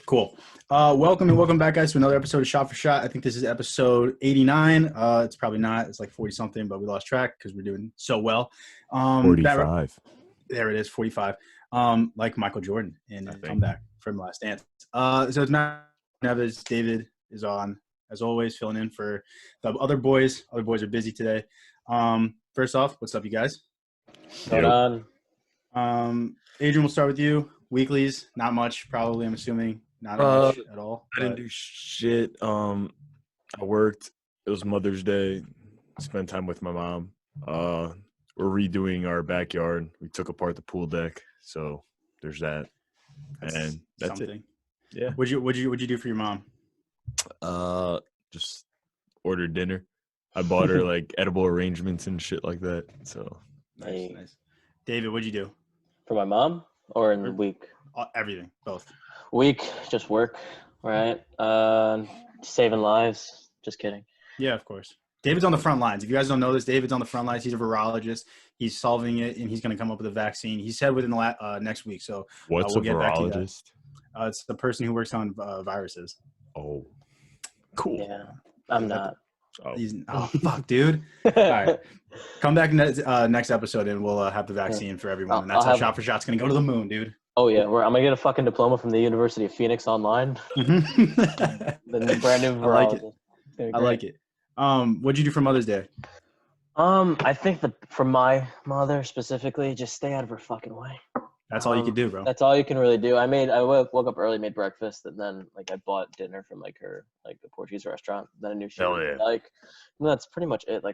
Cool. Welcome back, guys, to another episode of Shot for Shot. I think this is episode 89. It's probably not. It's like 40 something, but we lost track because we're doing so well. 45. There it is, 45. Like Michael Jordan in comeback from Last Dance. So it's Matt Neves. David is on, as always, filling in for the other boys. Other boys are busy today. First off, what's up, you guys? Going on. Adrian, we'll start with you. Weeklies, not much, probably, I'm assuming. Not much at all. I didn't do shit. I worked. It was Mother's Day. Spent time with my mom. We're redoing our backyard. We took apart the pool deck, so there's that. And that's something. It. Yeah. What'd you do for your mom? Just ordered dinner. I bought her like edible arrangements and shit like that. So nice. David, what'd you do? For my mom or in the week? Everything, both. Week, just work, right? Saving lives. Just kidding. Yeah, of course. David's on the front lines. If you guys don't know this, David's on the front lines. He's a virologist. He's solving it, and he's going to come up with a vaccine. He said within the next week. So what's we'll a get virologist? back to that. It's the person who works on viruses. Oh, cool. Yeah, I'm not. Oh, fuck, dude. All right. Come back next episode, and we'll have the vaccine for everyone. And that's how Shot for Shot's going to go to the moon, dude. Oh, yeah. I'm going to get a fucking diploma from the University of Phoenix online. The brand new virologist. I like it. What'd you do for Mother's Day? I think for my mother specifically, just stay out of her fucking way. That's all you can do, bro. That's all you can really do. I woke up early, made breakfast, and then I bought dinner from her the Portuguese restaurant. Then I knew she would like. And that's pretty much it.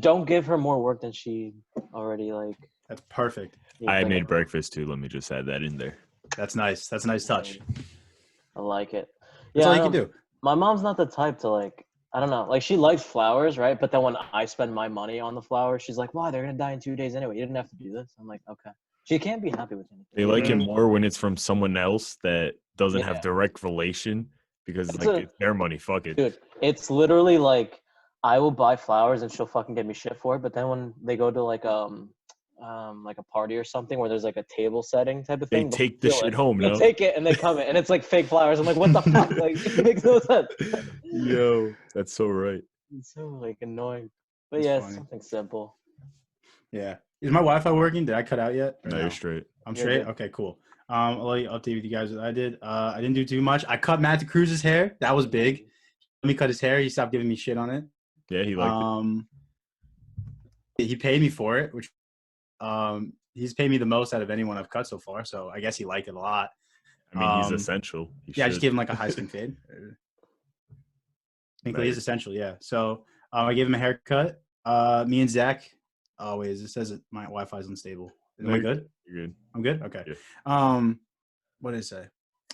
Don't give her more work than she already That's perfect. I made breakfast too. Let me just add that in there. That's nice. That's a nice touch. I like it. That's all you can do. My mom's not the type to I don't know. She likes flowers, right? But then when I spend my money on the flowers, she's like, "Why? They're gonna die in 2 days anyway. You didn't have to do this." I'm like, "Okay." She can't be happy with anything. They like it more when it's from someone else that doesn't have direct relation because it's their money. Fuck it. Dude, it's literally I will buy flowers and she'll fucking get me shit for it. But then when they go to a party or something where there's a table setting type of thing, they take the shit home. They take it and they come in and it's fake flowers. I'm like, what the fuck? It makes no sense. Yo, that's so right. It's so annoying. But That's something simple. Yeah. Is my Wi-Fi working? Did I cut out yet? No, you're straight. I'm straight? Good. Okay, cool. I'll let you update with you guys what I did. I didn't do too much. I cut Matt Cruz's hair. That was big. Let me cut his hair. He stopped giving me shit on it. Yeah, he liked it. He paid me for it, which he's paid me the most out of anyone I've cut so far. So I guess he liked it a lot. I mean, he's essential. I just gave him a high skin fade. I think he is essential, yeah. So I gave him a haircut. Me and Zach. Oh, wait, it says my Wi-Fi is unstable. Am I good? You're good. I'm good? Okay. Yeah. What did it say?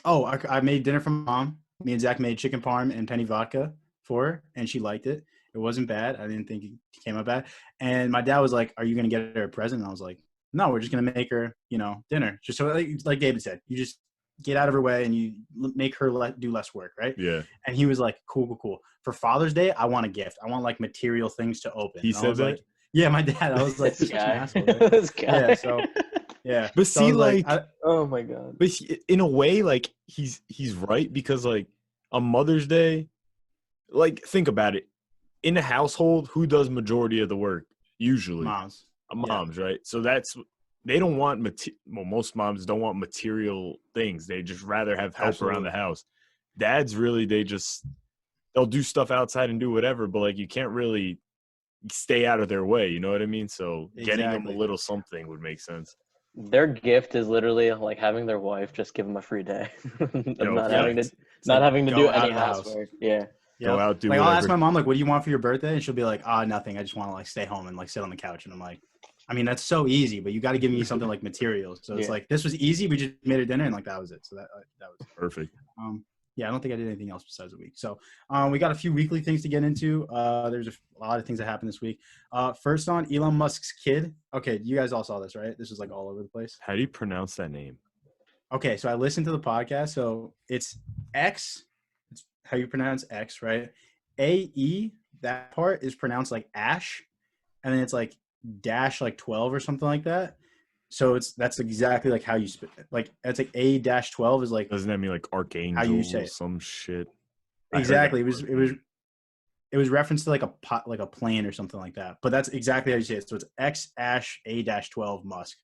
Oh, I made dinner for mom. Me and Zach made chicken parm and penny vodka for her, and she liked it. It wasn't bad. I didn't think it came out bad. And my dad was like, "Are you going to get her a present?" And I was like, "No, we're just going to make her, dinner." Just so, like David said, you just get out of her way and you make her do less work, right? Yeah. And he was like, cool. For Father's Day, I want a gift. I want material things to open. He said that? Yeah, my dad. I was like, this guy. Asshole, right? This guy. Yeah, so yeah. But so see, oh my god. But in a way, he's right because on Mother's Day, think about it. In a household, who does majority of the work? Usually moms, right? So they don't want most moms don't want material things. They just rather have help around the house. Dads really, they'll do stuff outside and do whatever, but you can't really stay out of their way. You know what I mean? So getting them a little something would make sense. Their gift is literally having their wife just give them a free day, not having to do any housework. Yeah. Go out, do I'll ask my mom, what do you want for your birthday? And she'll be like, nothing. I just want to stay home and sit on the couch. And I'm like, I mean, that's so easy, but you got to give me something materials. So it's this was easy. We just made a dinner and that was it. So that was perfect. Yeah, I don't think I did anything else besides a week. So we got a few weekly things to get into. There's a lot of things that happened this week. First on Elon Musk's kid. Okay, you guys all saw this, right? This was all over the place. How do you pronounce that name? Okay, so I listened to the podcast. So it's X. It's how you pronounce X, right? AE, that part is pronounced Ash. And then it's dash 12 or something like that. So that's exactly like how you like it's like A-12 is like Doesn't that mean like archangel how you say or it. some shit? Exactly. It was referenced to like a plane or something like that. But that's exactly how you say it. So it's X-A-12 Musk.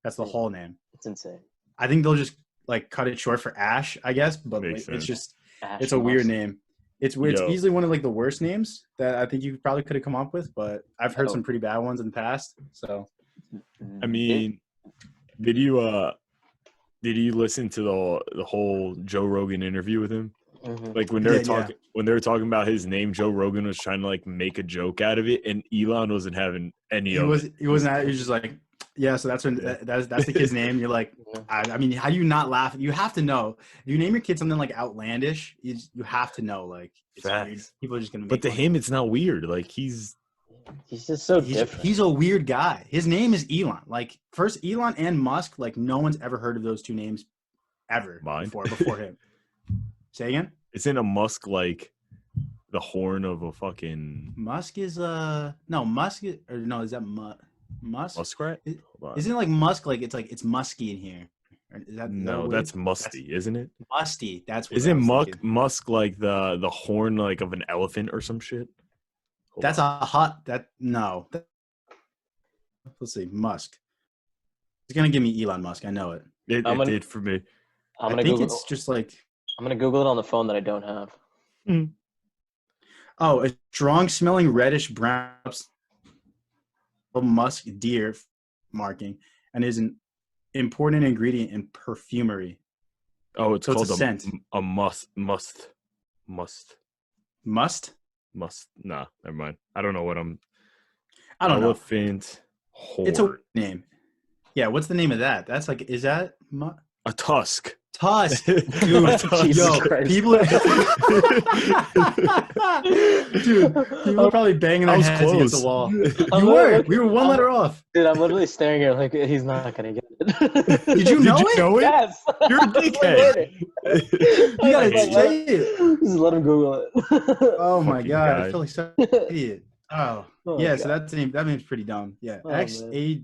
That's the whole name. It's insane. I think they'll just like cut it short for Ash, I guess. But Makes it's sense. just Ash it's a Musk. weird name. It's weird. It's Yo. easily one of like the worst names that I think you probably could have come up with. But I've heard some pretty bad ones in the past. So I mean, did you listen to the whole Joe Rogan interview with him? Mm-hmm. Like when they were talking about his name, Joe Rogan was trying to like make a joke out of it, and Elon wasn't having any of it. He wasn't. He was just like, yeah. So that's the kid's name. You're like, I mean, how do you not laugh? You have to know. If you name your kid something like outlandish, you have to know. Like, it's weird. People are just gonna. But to him, it's not weird. Like he's just so different. He's a weird guy. His name is Elon. Like first Elon and Musk. Like no one's ever heard of those two names ever before him. Say again. Isn't a Musk like the horn of a fucking Musk is Musk is, or no, is that Musk? Muskrat? Isn't it like Musk? Like it's musky in here. Is that no? That's musty, isn't it? Musty. That's what isn't Musk like the horn like of an elephant or some shit? That's a hot. No. Let's see. Musk. He's gonna give me Elon Musk. I know it. It did for me. I think Google, it's just like. I'm gonna Google it on the phone that I don't have. Oh, a strong-smelling reddish brown musk deer marking, and is an important ingredient in perfumery. Oh, it's called a scent. A must. Must? Nah, never mind. I don't know what I'm. I don't Elephant horn. It's a name. Yeah, what's the name of that? That's like, is that a tusk? Tusk, dude. Yo, people are probably banging their heads against the wall. We were one letter off. Dude, I'm literally staring at it like he's not gonna get it. Did you know it? Yes. You're a dickhead. You gotta say it. Just let him Google it. Oh my god, I feel like such an idiot. Oh yeah, so that name's pretty dumb. Yeah, X-A-A-12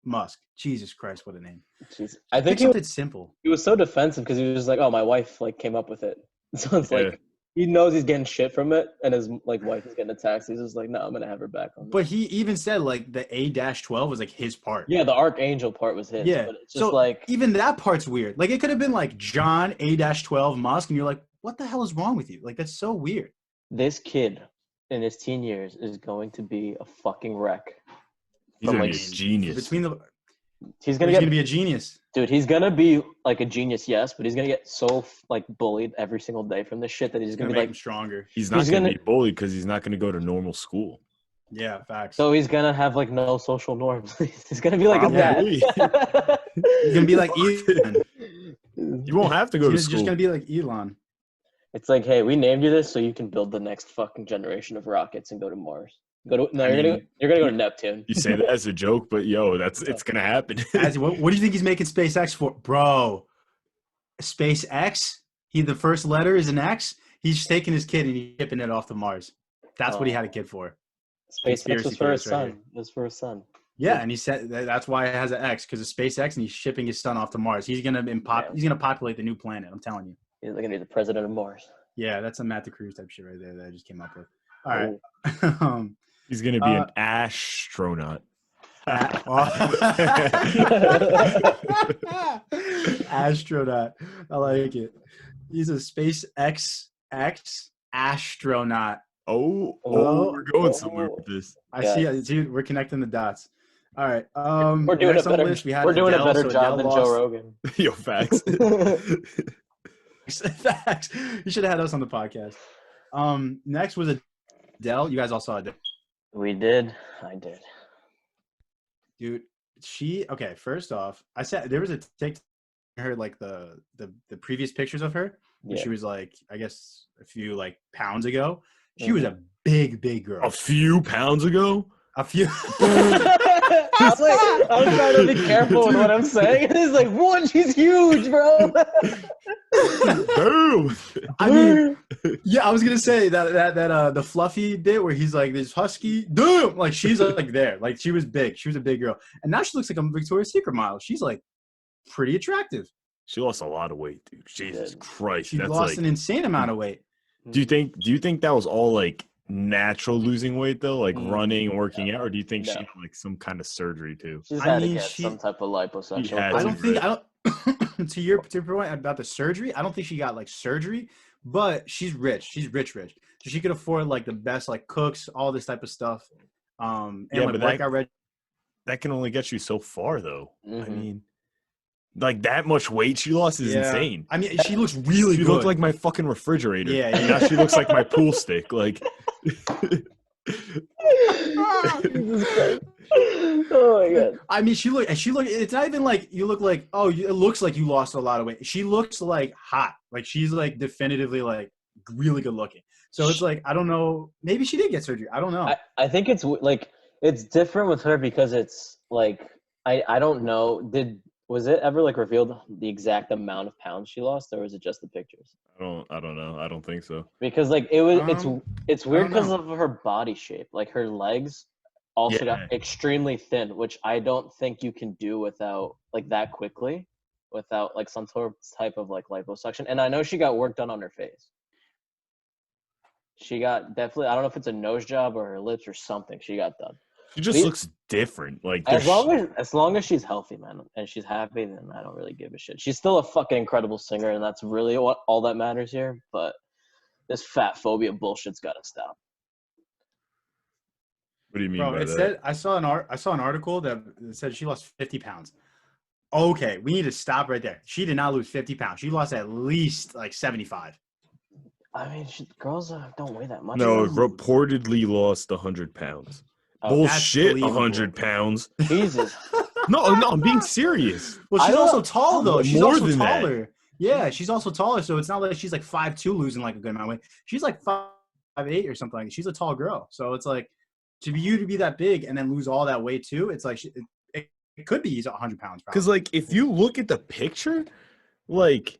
Musk. Jesus Christ, what a name. Jeez. I think it's simple. He was so defensive because he was like, "Oh, my wife like came up with it." So it's like he knows he's getting shit from it, and his like wife is getting attacked. So he's just like, "No, I'm gonna have her back on." But he even said like the A-12 was like his part. Yeah, the Archangel part was his. Yeah, but it's just like even that part's weird. Like it could have been like John A-12 Musk, and you're like, "What the hell is wrong with you?" Like that's so weird. This kid in his teen years is going to be a fucking wreck. He's gonna be a genius. He's gonna be a genius, dude. He's gonna be like a genius, yes, but he's gonna get so like bullied every single day from this shit that he's gonna be make like him stronger. He's not gonna be bullied because he's not gonna go to normal school. Yeah, facts. So he's gonna have like no social norms. He's gonna be like his dad. He's gonna be like Elon. You won't have to go to school. He's just gonna be like Elon. It's like, hey, we named you this so you can build the next fucking generation of rockets and go to Mars. You're gonna go to Neptune. You say that as a joke, but yo, it's gonna happen. What do you think he's making SpaceX for, bro? SpaceX? The first letter is an X. He's taking his kid and he's shipping it off to Mars. That's what he had a kid for. SpaceX was for his son. It was for his son. Yeah, and he said that's why it has an X because of SpaceX, and he's shipping his son off to Mars. He's gonna populate the new planet. I'm telling you. He's gonna be the president of Mars. Yeah, that's a Matt the Cruz type shit right there that I just came up with. All right. He's gonna be an astronaut. Astronaut. I like it. He's a SpaceX astronaut. Oh, we're going somewhere with this. I see it, dude. We're connecting the dots. All right. We're doing a better job than Joe Rogan. Yo, facts. Facts. You should have had us on the podcast. Next was Adele. You guys all saw Adele. We did. I did. Dude, first off, I said there was a TikTok of her like the previous pictures of her. Yeah. She was like, I guess a few like pounds ago. She was a big girl. A few pounds ago? A few. I'm trying to be careful with what I'm saying. It's like, one, she's huge, bro. Boom. I mean, Yeah, I was gonna say that the fluffy bit where he's like this husky, damn, like she's like there, like she was big, she was a big girl, and now she looks like a Victoria's Secret model. She's like pretty attractive. She lost a lot of weight, dude. Jesus Christ, She that's lost like. an insane amount of weight. Do you think that was all like natural losing weight though, like running and working No. out, or do you think she No. got like some kind of surgery too? She's I had to mean, get some type of She liposuction. had I to, don't think right? I don't to your point about the surgery. I don't think she got like surgery, but she's rich. She's rich, so she could afford like the best like cooks, all this type of stuff. And Yeah, like but workout that can only get you so far though. I Mhm. mean, like that much weight she lost is insane. I mean, she looks really She good. looked like my fucking refrigerator. Yeah, And yeah. now she looks like my pool stick. Like Jesus Christ. Oh my god. I mean, she look. It's not even like you look like. Oh, it looks like you lost a lot of weight. She looks like hot. Like she's like definitively like really good looking. So it's like I don't know. Maybe she did get surgery. I don't know. I think it's like it's different with her because it's like I don't know. Was it ever like revealed the exact amount of pounds she lost, or was it just the pictures? I don't know. I don't think so. Because like it's weird don't because know. of her body shape. Like her legs also Yeah. got extremely thin, which I don't think you can do without like that quickly, without like some sort of type of like liposuction. And I know she got work done on her face. She got definitely, I don't know if it's a nose job or her lips or something. She got done. She just looks different. Like As long as she's healthy, man, and she's happy, then I don't really give a shit. She's still a fucking incredible singer, and that's really all that matters here. But this fat phobia bullshit's got to stop. What do you mean Bro, by it that? said I saw an article that said she lost 50 pounds. Okay, we need to stop right there. She did not lose 50 pounds. She lost at least like 75. I mean, girls don't weigh that much. No, reportedly lost 100 pounds. Oh, Bullshit, 100 pounds. Jesus. No, I'm being serious. Well, she's also tall though. She's More also than that. taller. Yeah, she's also taller. So it's not like she's like 5'2", losing like a good amount of weight. She's like 5'8" or something. She's a tall girl. So it's like to be that big and then lose all that weight too. It's like it could be 100 pounds. Because like if you look at the picture, like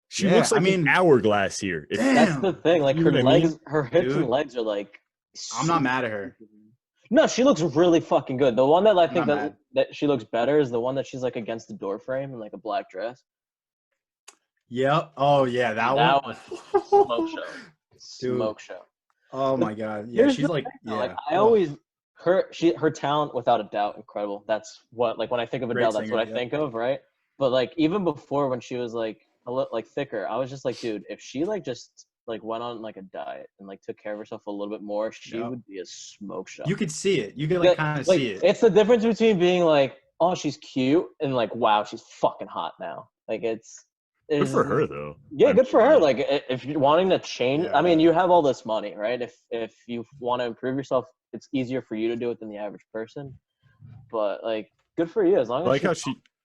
she looks like an hourglass here. That's the thing. Like her legs, her hips and Dude. legs are like. I'm not mad at her. No, she looks really fucking good. The one that I think that she looks better is the one that she's like against the door frame in like a black dress. Yep. Oh yeah, that one. Was smoke show. Smoke show. Oh my god. Yeah, she's like Like I always her talent without a doubt incredible. That's what like when I think of Adele, that's what I think of, right? But like even before when she was like a little like thicker, I was just like, dude, if she like just like went on like a diet and like took care of herself a little bit more, she would be a smoke show. You could see it. You could like kind of see it. It's the difference between being like, oh, she's cute and like, wow, she's fucking hot now. Like it's good for her though. Yeah, good for her. Like if you're wanting to change, Yeah. I mean, you have all this money, right? If you want to improve yourself, it's easier for you to do it than the average person. But like, good for you as long as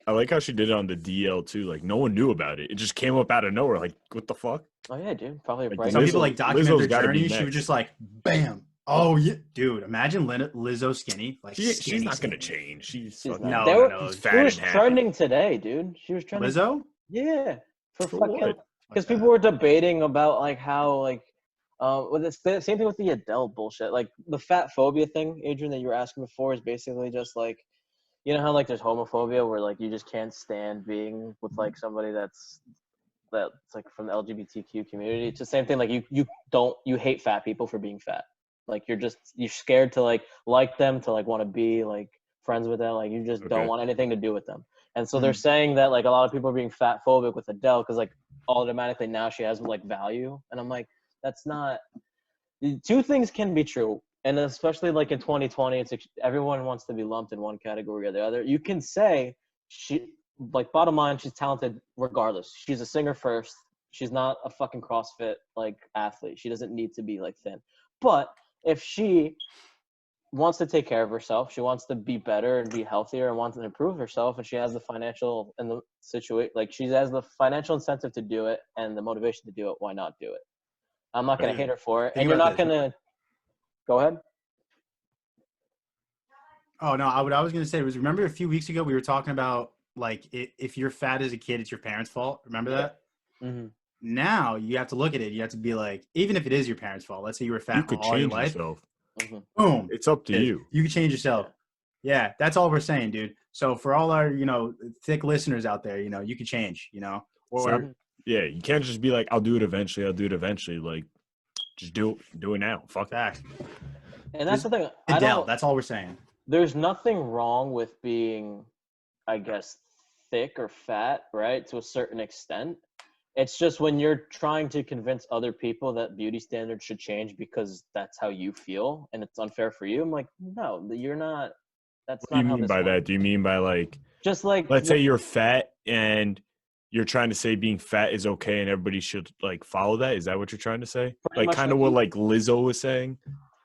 I like how she did it on the DL too. Like no one knew about it. It just came up out of nowhere. Like what the fuck? Oh yeah, dude. Probably like, right. Some people like document their journey. She was just like, bam. Oh yeah, dude. Imagine Lizzo skinny. Like she's not gonna change. She's not. no. She was trending today, dude. She was trending. Lizzo? Yeah. For fucking what? because people were debating about like how like well, the same thing with the Adele bullshit. Like the fat phobia thing, Adrian, that you were asking before is basically just like, you know how like there's homophobia where like you just can't stand being with like somebody that's like from the LGBTQ community. It's the same thing. Like you hate fat people for being fat. Like you're scared to like them, to like want to be like friends with them. Like you just don't want anything to do with them. And so they're saying that like a lot of people are being fat phobic with Adele because like automatically now she has like value. And I'm like, that's not. Two things can be true. And especially like in 2020, it's everyone wants to be lumped in one category or the other. You can say like bottom line, she's talented regardless. She's a singer first. She's not a fucking CrossFit like athlete. She doesn't need to be like thin. But if she wants to take care of herself, she wants to be better and be healthier and wants to improve herself, and she has the financial and the situation, like she has the financial incentive to do it and the motivation to do it, why not do it? I'm not going to hate her for it. And you're not going to go ahead. Oh no, what I was going to say was, remember a few weeks ago we were talking about like if you're fat as a kid, it's your parents' fault. Remember that? Mm-hmm. now you have to look at it. You have to be like, even if it is your parents' fault, let's say you were fat You could all your change life. yourself. Boom. It's up to you. You can change yourself. Yeah, that's all we're saying, dude. So for all our, thick listeners out there, you can change, or you can't just be like, I'll do it eventually. Like, just do it now. Fuck that. And that's the thing. That's all we're saying. There's nothing wrong with being, I guess, thick or fat, right? To a certain extent. It's just when you're trying to convince other people that beauty standards should change because that's how you feel and it's unfair for you. I'm like, no, you're not. That's what not do you how mean this by works. that? Do you mean by like, just like, let's say you're fat and you're trying to say being fat is okay and everybody should like follow that? Is that what you're trying to say? Like kind of what like Lizzo was saying?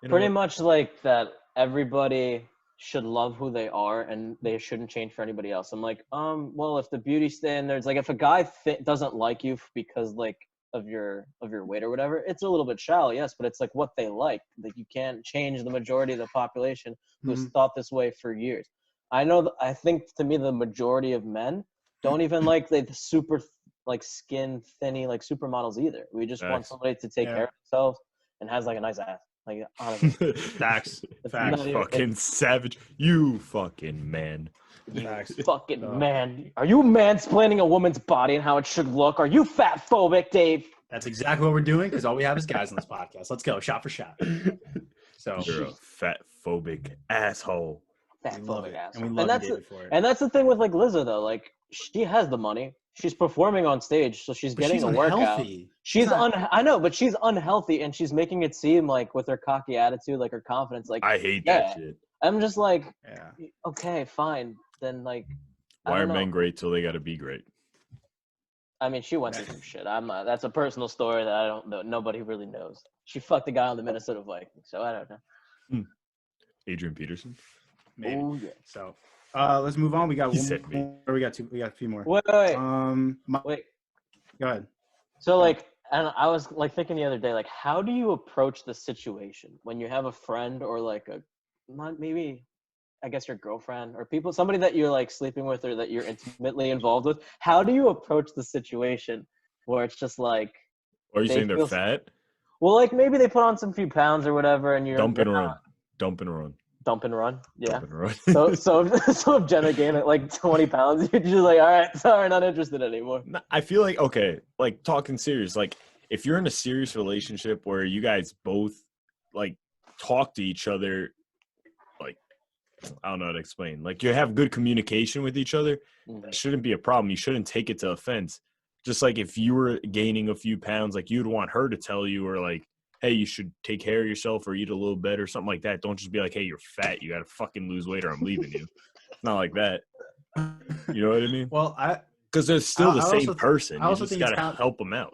Pretty much like that everybody should love who they are and they shouldn't change for anybody else. I'm like, well, if the beauty standards, like if a guy doesn't like you because like of your weight or whatever, it's a little bit shallow, yes, but it's like what they like. Like you can't change the majority of the population who's thought this way for years. I think to me the majority of men don't even like the super like skin thinny like supermodels either. We just want somebody to take care of themselves and has like a nice ass. Like honestly, facts. Fucking savage. You fucking man. Facts. Fucking man. Are you mansplaining a woman's body and how it should look? Are you fat phobic, Dave? That's exactly what we're doing because all we have is guys on this podcast. Let's go. Shot for shot. So you're a fat phobic asshole. Fat phobic asshole. And we love you, David, for it. And that's the thing with like Lizzo though. Like she has the money. She's performing on stage, so she's getting a workout. I know, but she's unhealthy, and she's making it seem like with her cocky attitude, like her confidence, like I hate that shit. I'm just like, okay, fine, then like. Why are men great till they gotta be great? I mean, she went through some shit. That's a personal story that I don't know. Nobody really knows. She fucked a guy on the Minnesota Vikings, so I don't know. Adrian Peterson. Maybe. Oh yeah. So. Let's move on. We got one more. We got a few more. Wait. Wait. Go ahead. So like, and I was like thinking the other day, like, how do you approach the situation when you have a friend or like maybe, I guess your girlfriend or somebody that you're like sleeping with or that you're intimately involved with? How do you approach the situation where it's just like? Are you saying they're fat? Well, like maybe they put on some few pounds or whatever, and you're dump and run. Dump and run, yeah. Dump and run. so if Jenna gained like 20 pounds, you're just like, all right, sorry, not interested anymore. I feel like, okay, like talking serious, like if you're in a serious relationship where you guys both like talk to each other, like, I don't know how to explain, like you have good communication with each other, that shouldn't be a problem. You shouldn't take it to offense. Just like if you were gaining a few pounds, like you'd want her to tell you or like, hey, you should take care of yourself or eat a little better, something like that. Don't just be like, hey, you're fat. You got to fucking lose weight or I'm leaving you. It's not like that. You know what I mean? Well, because they're still the same person. You just got to help them out.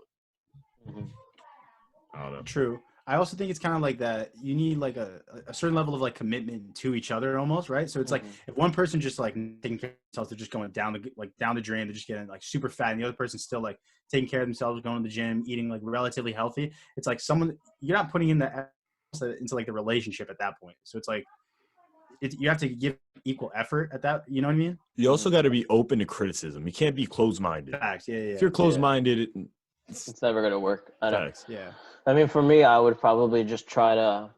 I don't know. True. I also think it's kind of like that. You need like a certain level of like commitment to each other almost, right? So it's like if one person just like taking care of themselves, they're just going down the drain, they're just getting like super fat, and the other person's still like taking care of themselves, going to the gym, eating like relatively healthy. It's like you're not putting in the effort into like the relationship at that point. So it's like you have to give equal effort at that. You know what I mean? You also got to be open to criticism. You can't be closed-minded. Facts. Yeah. If you're closed-minded, it's never gonna work. Facts. Yeah. I mean, for me, I would probably just try to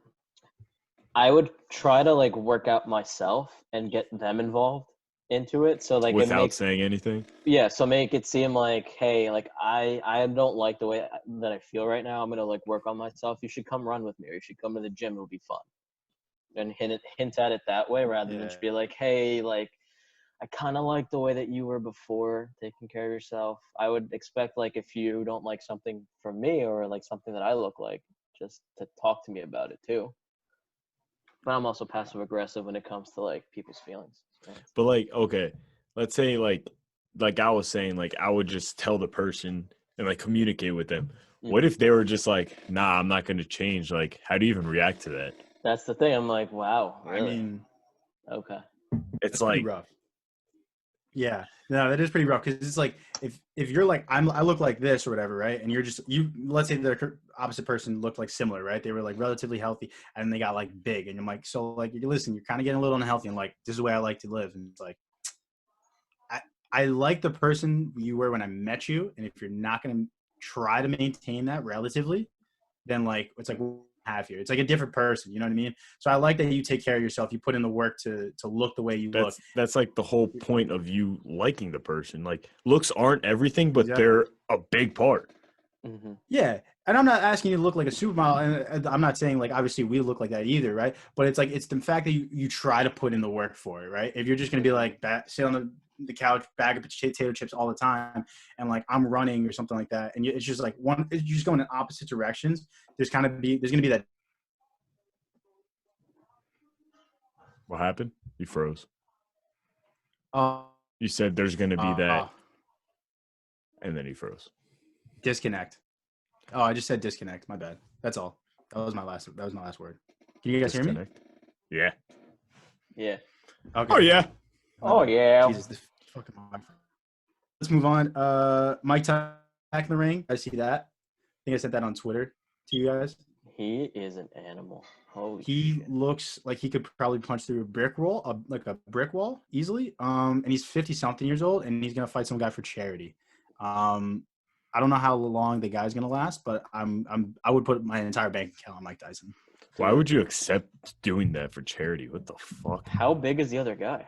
like work out myself and get them involved into it. So like without saying anything. Yeah. So make it seem like, hey, like I don't like the way that I feel right now. I'm going to like work on myself. You should come run with me or you should come to the gym. It'll be fun. And hint at it that way rather than just be like, hey, like, I kind of like the way that you were before, taking care of yourself. I would expect, like, if you don't like something from me or, like, something that I look like, just to talk to me about it, too. But I'm also passive-aggressive when it comes to, like, people's feelings. But, like, okay, let's say, like I was saying, like, I would just tell the person and, like, communicate with them. What if they were just like, nah, I'm not going to change? Like, how do you even react to that? That's the thing. I'm like, wow, really? I mean, okay. It's like rough. Yeah, no, that is pretty rough because it's like if you're like I look like this or whatever, right? And you're just let's say the opposite person looked like similar, right? They were like relatively healthy and they got like big, and I'm like, so like listen, you're kind of getting a little unhealthy, and like this is the way I like to live, and it's like I like the person you were when I met you, and if you're not gonna try to maintain that relatively, then like it's like half here. It's like a different person. You know what I mean? So I like that you take care of yourself. You put in the work to look the way you look. That's like the whole point of you liking the person. Like looks aren't everything, but Exactly. they're a big part. Mm-hmm. Yeah. And I'm not asking you to look like a supermodel, and I'm not saying like obviously we look like that either, right? But it's like it's the fact that you try to put in the work for it, right? If you're just gonna be like sit on the couch, bag of potato chips all the time, and like I'm running or something like that, and it's just like you just go in opposite directions. There's gonna be that. What happened? You froze. Uh, You said there's gonna be that, and then you froze. Disconnect. Oh, I just said disconnect. My bad. That's all. That was my last word. Can you guys hear me? Yeah. Yeah. Okay. Oh yeah. Oh yeah. Jesus, this fucking mic. Let's move on. Mike Tyson back in the ring. I see that. I think I sent that on Twitter to you guys. He is an animal. Holy he shit. looks like he could probably punch through a brick wall easily. And he's 50-something years old, and he's gonna fight some guy for charity. I don't know how long the guy's gonna last, but I would put my entire bank account on Mike Tyson. Why would you accept doing that for charity? What the fuck? How big is the other guy?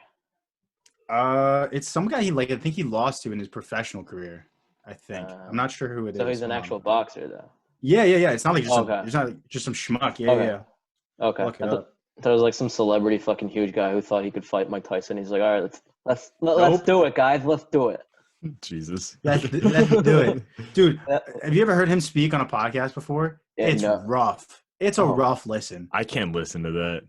It's some guy I think he lost to in his professional career. I think I'm not sure who it is. So he's an actual boxer, though. Yeah. It's not like it's not like just some schmuck. Yeah. Okay. Look it up. There was like some celebrity fucking huge guy who thought he could fight Mike Tyson. He's like, all right, let's do it, guys. Let's do it. Jesus. Let's do it. Dude, have you ever heard him speak on a podcast before? It's rough. It's a rough listen. I can't listen to that.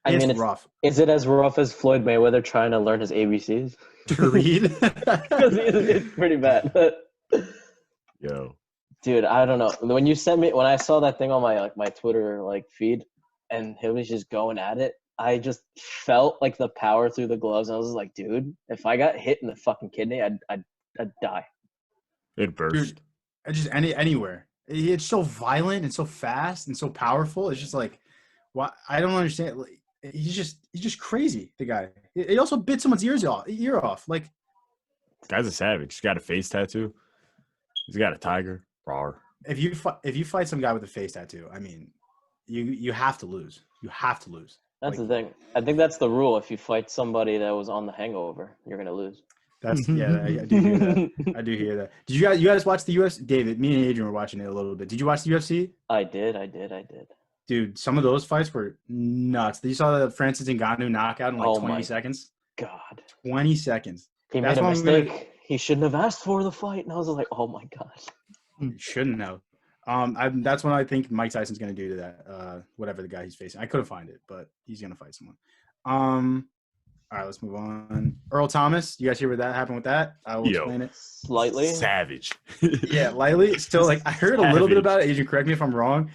It's rough. Is it as rough as Floyd Mayweather trying to learn his ABCs? To read? It's pretty bad. Yo. Dude, I don't know. When I saw that thing on my Twitter feed, and he was just going at it, I just felt like the power through the gloves. And I was like, dude, if I got hit in the fucking kidney, I'd die. It burst. Dude, just anywhere. It's so violent and so fast and so powerful. It's just like, why? I don't understand. Like, he's just crazy. The guy. He also bit someone's ear off. Like, guy's a savage. He's got a face tattoo. He's got a tiger. Rawr. If you fight some guy with a face tattoo, I mean, you have to lose. You have to lose. That's the thing. I think that's the rule. If you fight somebody that was on The Hangover, you're gonna lose. That's I do hear that. I do hear that. Did you guys watch the UFC? David, me and Adrian were watching it a little bit. Did you watch the UFC? I did. Dude, some of those fights were nuts. You saw the Francis Ngannou knockout in 20 seconds? God. 20 seconds. He made a mistake. He shouldn't have asked for the fight. And I was like, oh my God. He shouldn't have. That's what I think Mike Tyson's going to do to that, whatever the guy he's facing. I couldn't find it, but he's going to fight someone. All right, let's move on. Earl Thomas, you guys hear what that happened with that? I will explain it. Slightly. Savage. Yeah, lightly. Still, I heard a little bit about it. Adrian, correct me if I'm wrong.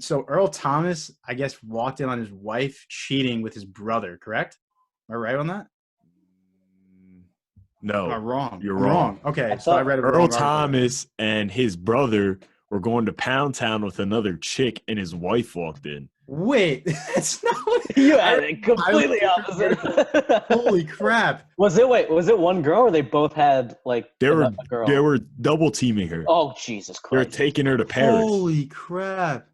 So Earl Thomas, I guess, walked in on his wife cheating with his brother, correct? Am I right on that? No. Am I wrong? You're wrong. Okay, so I read it. Earl Thomas and his brother were going to Pound Town with another chick, and his wife walked in. Wait, that's not what you had it completely opposite. Holy crap! Was it one girl, or they both had a girl? They were double teaming her. Oh Jesus Christ! They were taking her to Paris. Holy crap!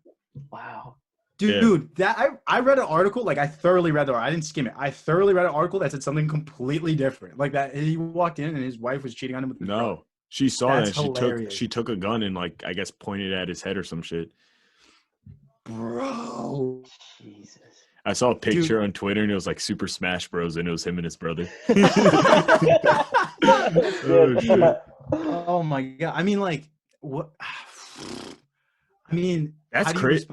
Wow, dude, that I read an article. I thoroughly read the article. I didn't skim it. I thoroughly read an article that said something completely different. Like that, he walked in and his wife was cheating on him with his brother. She saw That's that. hilarious. She took a gun and I guess pointed at his head or some shit. Bro, Jesus! I saw a picture on Twitter and it was like Super Smash Bros. And it was him and his brother. Oh shit! Oh my god! I mean, what? I mean, that's crazy.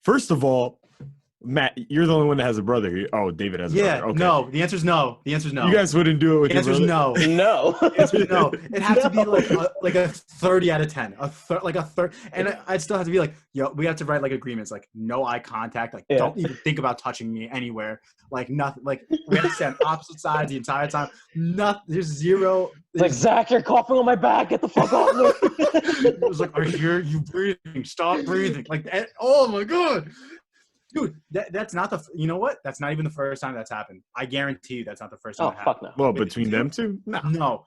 First of all, Matt, you're the only one that has a brother here. Oh, David has a brother. Okay. No. The answer's no. The answer's no. You guys wouldn't do it with your brother? No. No. The answer's no. It has to be like a 30 out of 10. A third. And I'd still have to be like, yo, we have to write agreements, no eye contact. Don't even think about touching me anywhere. Nothing. We have to stand opposite sides the entire time. Nothing. There's zero. It's like, Zach, you're coughing on my back. Get the fuck off me. It was like, I hear you breathing. Stop breathing. Oh my God. Dude, that's not you know what? That's not even the first time that's happened. I guarantee you that's not the first time that happened. Oh, fuck no. Well, between them two? No.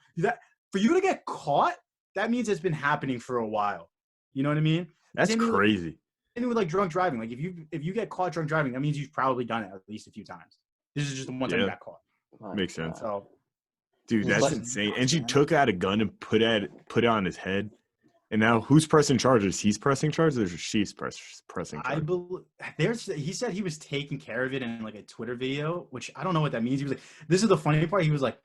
For you to get caught that means it's been happening for a while. You know what I mean? That's crazy. Same with like drunk driving. Like if you get caught drunk driving, that means you've probably done it at least a few times. This is just the one time you got caught. Makes sense. So, dude, that's insane. And she took out a gun and put it on his head. And now who's pressing charges? He's pressing charges, or she's pressing charges? I believe he said he was taking care of it in like a Twitter video, which I don't know what that means. He was like, "This is the funny part." He was like,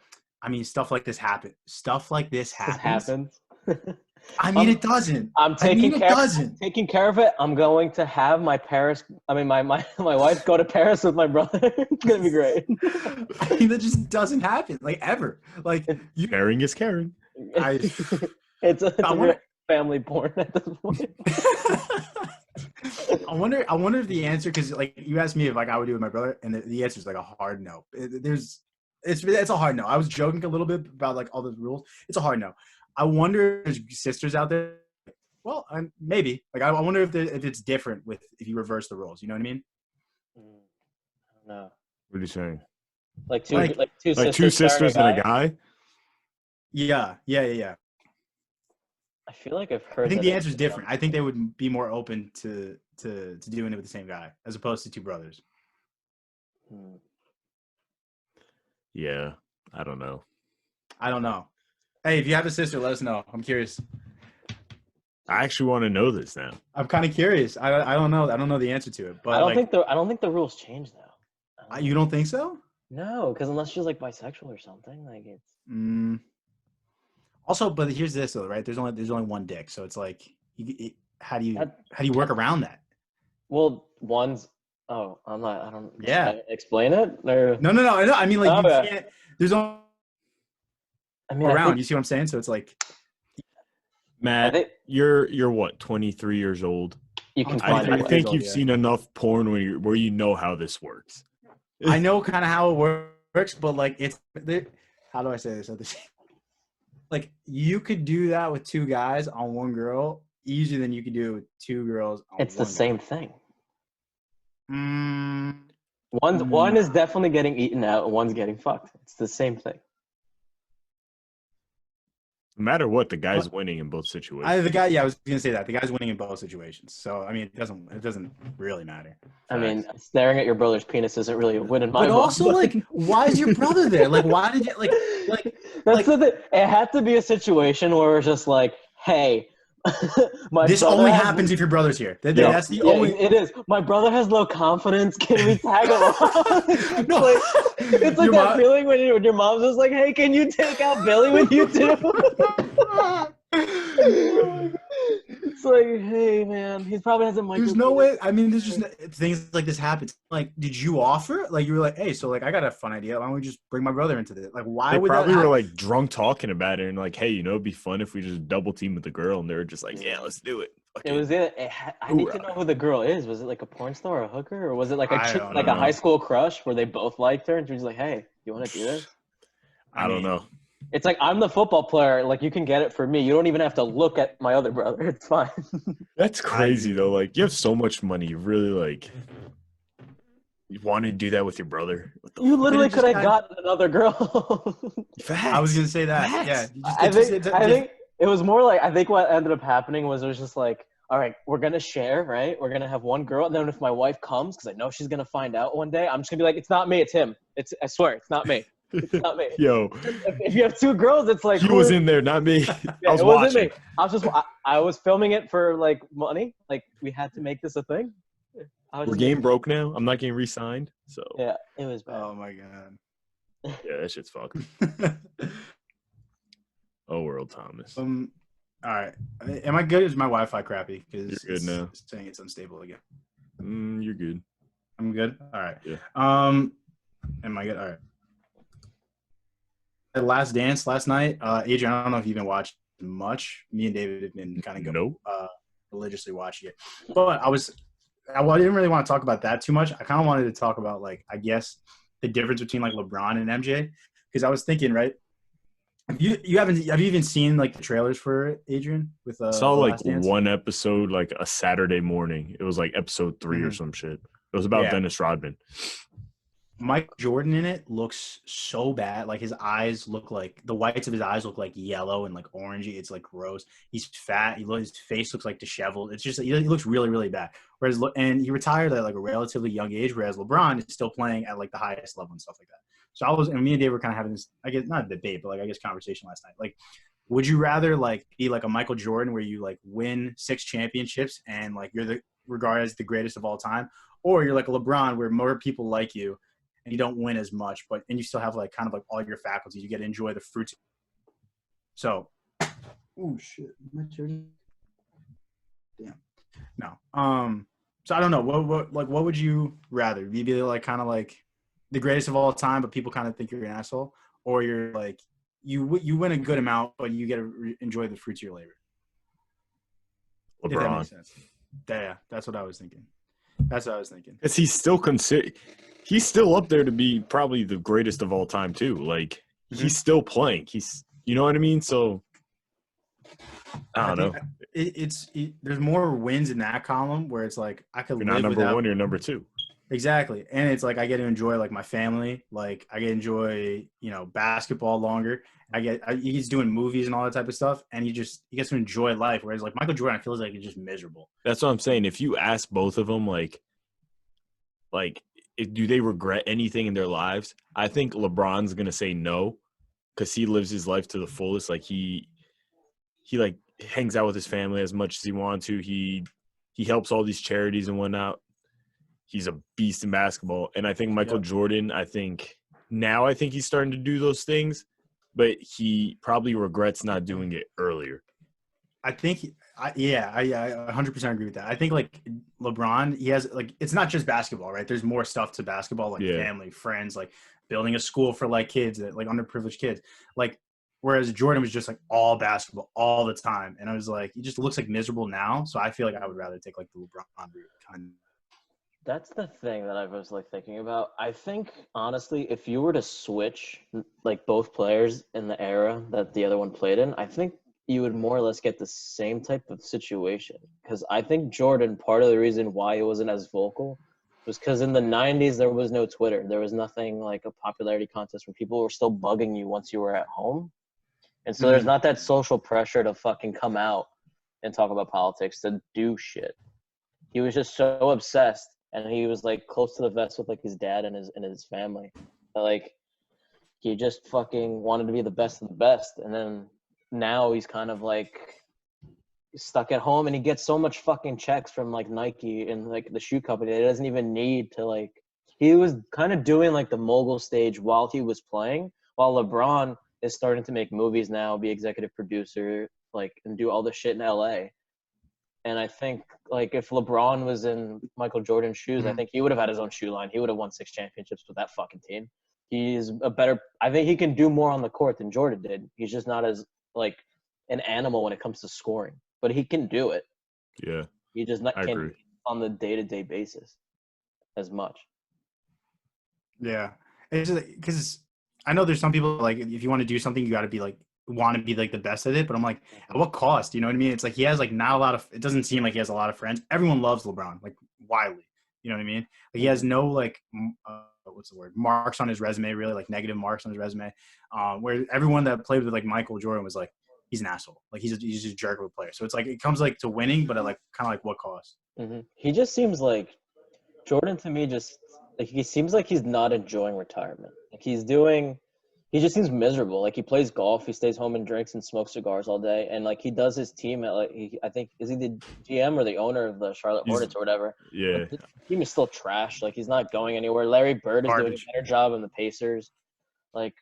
"I mean, stuff like this happens. Stuff like this happens." I mean, it doesn't. I'm taking care of it. I'm going to have my wife go to Paris with my brother. It's gonna be great. I mean, that just doesn't happen, like ever. Like caring is caring. It's family porn at this point. I wonder if the answer, because like you asked me if like I would do with my brother, and the answer is like a hard no. It's a hard no. I was joking a little bit about like all the rules. It's a hard no. I wonder if there's sisters out there. Well, maybe. Like I wonder if it's different if you reverse the rules. You know what I mean? I don't know. What are you saying? Like two sisters and a guy? Yeah. I feel like I've heard. I think the answer is different. I think they would be more open to doing it with the same guy as opposed to two brothers. Yeah, I don't know. Hey, if you have a sister, let us know. I'm curious. I actually want to know this now. I'm kind of curious. I don't know. I don't know the answer to it. But I don't think the rules change though. You don't think so? No, because unless she's like bisexual or something, like it's. Also, but here's this though, right? There's only one dick, so it's like, how do you work around that? Well, one's. Oh, I'm not. I don't. Yeah. Explain it. Or... No. I mean, like you can't. There's only. Around. You see what I'm saying? So it's like. Matt, you're what? 23 years old. You can. I think you've seen enough porn where you know how this works. I know kind of how it works, but like how do I say this? Like you could do that with two guys on one girl easier than you could do it with two girls on It's the same thing. One One is definitely getting eaten out, and one's getting fucked. It's the same thing. No matter what, the guy's winning in both situations. I was gonna say that the guy's winning in both situations. So I mean, it doesn't really matter. I mean, staring at your brother's penis isn't really a win in my book. But also, like, why is your brother there? Like, why did you like? That's the thing. It had to be a situation where it's just like, hey. This only happens if your brother's here. That's the only. It is. My brother has low confidence. Can we tag along? It's like that feeling when your mom's just like, "Hey, can you take out Billy with you too?" It's like, hey, man, he probably hasn't. There's no way. I mean, there's just things like this happen. Like, did you offer? Like, you were like, hey, so like, I got a fun idea. Why don't we just bring my brother into this? Like, why would probably were like drunk talking about it and like, hey, it'd be fun if we just double team with the girl, and they were just like, yeah, let's do it. Okay. I need to know who the girl is. Was it like a porn star or a hooker, or was it like a high school crush where they both liked her and she was like, hey, you want to do this? I don't know. It's like, I'm the football player. Like, you can get it for me. You don't even have to look at my other brother. It's fine. That's crazy, though. Like, you have so much money. You really, like, you want to do that with your brother? You literally could have gotten another girl. I was going to say that. Facts. Yeah. I think it was more like, I think what ended up happening was it was just like, all right, we're going to share, right? We're going to have one girl. And then if my wife comes, because I know she's going to find out one day, I'm just going to be like, it's not me. It's him. I swear, it's not me. It's not me. Yo, if you have two girls, it's like he was in there, not me. Yeah, it wasn't me. I was filming it for like money. Like, we had to make this a thing. We're game broke now. I'm not getting re-signed. So yeah, it was bad. Oh my god. Yeah, that shit's fucked. Oh, World Thomas. All right. Am I good? Or is my Wi-Fi crappy? Because you're good now. It's saying it's unstable again. You're good. I'm good. All right. Yeah. Am I good? All right. Last Dance last night. Adrian, I don't know if you've been watching much. Me and David have been kind of religiously watching it. But I didn't really want to talk about that too much. I kind of wanted to talk about, like, I guess the difference between like LeBron and MJ. Because I was thinking, right? Have you even seen like the trailers for it, Adrian? With saw like one episode, like a Saturday morning. It was like episode 3 or some shit. It was about Dennis Rodman. Mike Jordan in it looks so bad. Like his eyes look like the whites of his eyes look like yellow and like orangey. It's like gross. He's fat. His face looks like disheveled. It's just he looks really really bad. Whereas and he retired at like a relatively young age. Whereas LeBron is still playing at like the highest level and stuff like that. So me and Dave were kind of having this, I guess not a debate, but like I guess conversation last night. Like, would you rather like be like a Michael Jordan where you like win 6 championships and like you're regarded as the greatest of all time, or you're like a LeBron where more people like you and you don't win as much, and you still have like kind of like all your faculties. You get to enjoy the fruits. So, oh shit, my turn. Damn. No. So I don't know. What would you rather? You be like kind of like the greatest of all time, but people kind of think you're an asshole, or you're like you win a good amount, but you get to enjoy the fruits of your labor. LeBron. If that makes sense. Yeah, that's what I was thinking. Because he's still up there to be probably the greatest of all time too. Like he's still playing. You know what I mean? So I don't know. There's more wins in that column where it's like I could you're live not number without, 1, you're number 2. Exactly. And it's like I get to enjoy like my family. Like I get to enjoy, basketball longer. He's doing movies and all that type of stuff, and he gets to enjoy life. Whereas like Michael Jordan feels like he's just miserable. That's what I'm saying. If you ask both of them, like do they regret anything in their lives? I think LeBron's gonna say no, because he lives his life to the fullest. Like he like hangs out with his family as much as he wants to. He helps all these charities and whatnot. He's a beast in basketball. And I think Michael Jordan, I think he's starting to do those things, but he probably regrets not doing it earlier. I think, I 100% agree with that. I think like LeBron, he has like, it's not just basketball, right? There's more stuff to basketball, like family, friends, like building a school for like kids, like underprivileged kids. Like, whereas Jordan was just like all basketball all the time. And I was like, he just looks like miserable now. So I feel like I would rather take like the LeBron route kind of. That's the thing that I was like thinking about. I think honestly, if you were to switch like both players in the era that the other one played in, I think you would more or less get the same type of situation. Because I think Jordan, part of the reason why he wasn't as vocal was because in the 90s there was no Twitter. There was nothing like a popularity contest where people were still bugging you once you were at home. And so there's not that social pressure to fucking come out and talk about politics, to do shit. He was just so obsessed. And he was like close to the vest with like his dad and his family. But, like he just fucking wanted to be the best of the best. And then now he's kind of like stuck at home, and he gets so much fucking checks from like Nike and like the shoe company that he doesn't even need to like. He was kind of doing like the mogul stage while he was playing, while LeBron is starting to make movies now, be executive producer, like, and do all the shit in LA. And I think, like, if LeBron was in Michael Jordan's shoes, I think he would have had his own shoe line. He would have won 6 championships with that fucking team. He's I think he can do more on the court than Jordan did. He's just not as, like, an animal when it comes to scoring. But he can do it. Yeah. He just can't on the day-to-day basis as much. Yeah. It's just because I know there's some people, like, if you want to do something, you got to be, like, want to be like the best at it, but I'm like, at what cost? You know what I mean? It's like he has like not a lot of, it doesn't seem like he has a lot of friends. Everyone loves LeBron, like widely. You know what I mean? Like, he has no like what's the word, marks on his resume, really, like negative marks on his resume. Where everyone that played with like Michael Jordan was like, he's an asshole, like he's just a jerk of a player. So it's like it comes like to winning, but at like kind of like what cost? He just seems like Jordan to me. Just like he seems like he's not enjoying retirement. Like he just seems miserable. Like he plays golf, he stays home and drinks and smokes cigars all day, and like he does his team at like I think, is he the GM or the owner of the Charlotte Hornets or whatever? Yeah. Like, the team is still trash. Like he's not going anywhere. Larry Bird is doing a better job in the Pacers. Like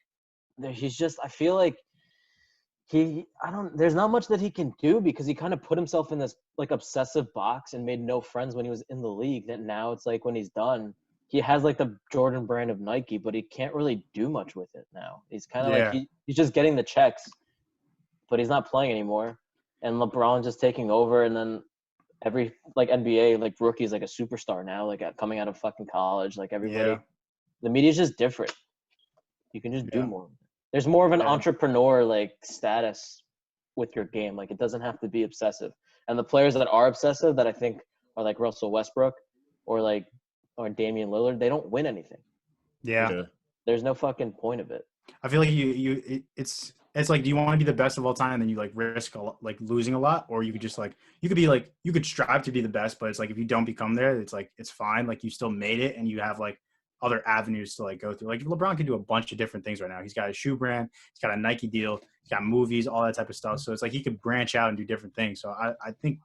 he's just, I feel like there's not much that he can do because he kind of put himself in this like obsessive box and made no friends when he was in the league. That now it's like when he's done, he has like the Jordan brand of Nike, but he can't really do much with it now. He's kind of like he's just getting the checks, but he's not playing anymore. And LeBron just taking over, and then every like NBA like rookie is like a superstar now, like coming out of fucking college. Like everybody, the media's just different. You can just do more. There's more of an entrepreneur like status with your game. Like it doesn't have to be obsessive. And the players that are obsessive, that I think are like Russell Westbrook or Damian Lillard, they don't win anything. Yeah. There's no fucking point of it. I feel like it's like, do you want to be the best of all time and then you like risk like losing a lot, or you could just like you could strive to be the best, but it's like if you don't become there, it's like it's fine. Like you still made it, and you have like other avenues to like go through. Like LeBron can do a bunch of different things right now. He's got a shoe brand, he's got a Nike deal, he's got movies, all that type of stuff. So it's like he could branch out and do different things. So I think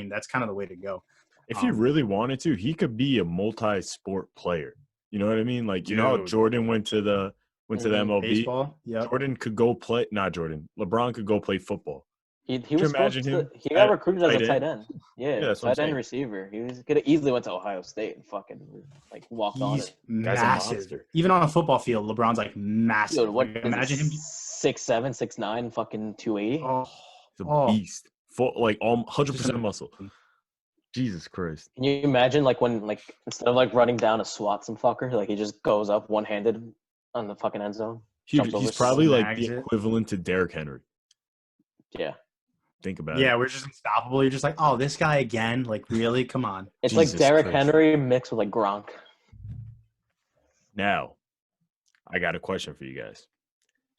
that's kind of the way to go. If he really wanted to, he could be a multi-sport player. You know what I mean? Like, you know how Jordan went to the MLB? Baseball, yep. Jordan could go play – not Jordan. LeBron could go play football. He was supposed to – he got recruited as a tight end. Yeah, tight end receiver. He could have easily went to Ohio State and fucking like walked on it. Massive. Even on a football field, LeBron's like massive. Dude, what, like, imagine him 6'7", 6'9", fucking 280. He's a beast. Full, like 100% muscle. Jesus Christ. Can you imagine like when like instead of like running down to swat some fucker, like he just goes up one-handed on the fucking end zone? He's probably like the equivalent to Derrick Henry. Yeah. Think about it. Yeah, we're just unstoppable. You're just like, oh, this guy again? Like, really? Come on. It's Jesus like Derrick Henry mixed with like Gronk. Now, I got a question for you guys.